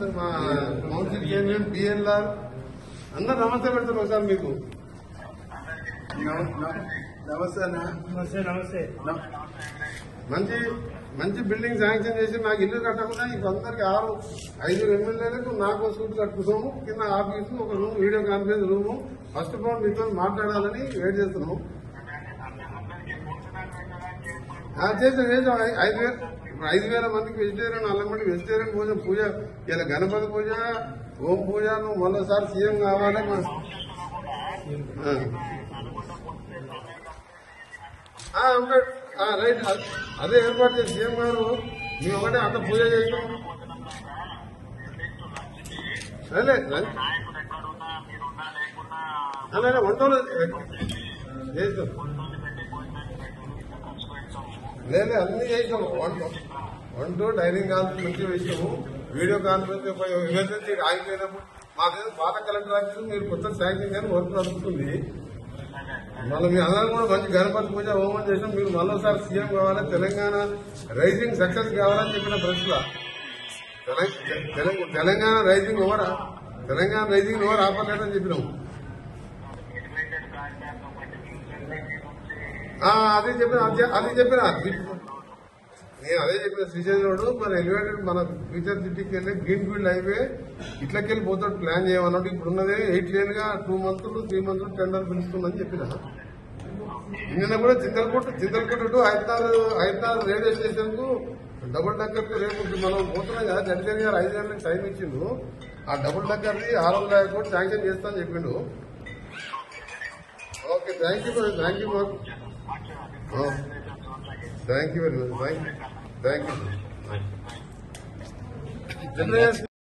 నమస్తే మా council chairman BLR అందరు నమస్తే పెడతారు ఒకసారి మీకు. నమస్తే నమస్తే. మంచి మంచి బిల్డింగ్ శాంక్షన్ చేసి నాకు ఇల్లు కట్టకుండా ఇప్పుడు అందరికి 5 ఎమ్మెల్యేలకు నాకు సూట్ కట్టుకున్నాము. కింద ఆఫీసు ఒక room, video conference room. First of all మీతో మాట్లాడాలని వెయిట్ చేస్తున్నాము. చేసాం 5,000 మందికి వెజిటేరియన్, 4 మందికి వెజిటేరియన్ భోజనం పూజ. ఇలా గణపతి పూజ, ఓం పూజ. నువ్వు మరోసారి సీఎం కావాలి. రైట్, అదే ఏర్పాటు చేసి సీఎం గారు మేము ఒకటే అంత పూజ చేసాం. అలాగే వంటలు చేస్తాం. లేదు అన్ని చేసాము. వంట డైనింగ్ హాల్ మంచిగా వేసాము. వీడియో కాన్ఫరెన్స్ ఎమర్జెన్సీ ఆగిపోయినప్పుడు మాకేదో పాత కలెక్టర్ ఆఫీసు మీరు కొత్త శాంక్షన్ కానీ వర్క్ నడుస్తుంది. మళ్ళీ మీ అందరం కూడా మంచి గణపతి పూజ హోమం చేసాం. మీరు మరోసారి సీఎం కావాలి, తెలంగాణ రైజింగ్ సక్సెస్ కావాలని చెప్పిన ప్రశ్న. తెలంగాణ రైజింగ్ ఎవరు ఆపలేదని చెప్పినాం. అది చెప్పిన నేను అదే చెప్పిన శ్రీశైలం రోడ్ మన ఎలివేటెడ్ మన ఫ్యూచర్ సిటీకి వెళ్ళి గ్రీన్ ఫీల్డ్ హైవే ఇట్లకెళ్ళి పోతాడు ప్లాన్ చేయమన్నట్టు. ఇప్పుడున్నదే 8 లేన్ గా 2 మంత్స్ 3 మంత్స్ టెండర్ పిలుస్తుందని చెప్పిన. నిన్న కూడా చింతలకోట టు హైదరాబాద్ రైల్వే స్టేషన్ కు డబుల్ డక్కర్ కు రేపు మనం పోతున్నాం కదా. జడ్జి గారు 5 గంటలకు టైం ఇచ్చిండు. ఆ డబుల్ డక్కర్ది 600 కోట్లు శాంక్షన్ చేస్తానని చెప్పిండు. Okay, thank you very much. Thank you.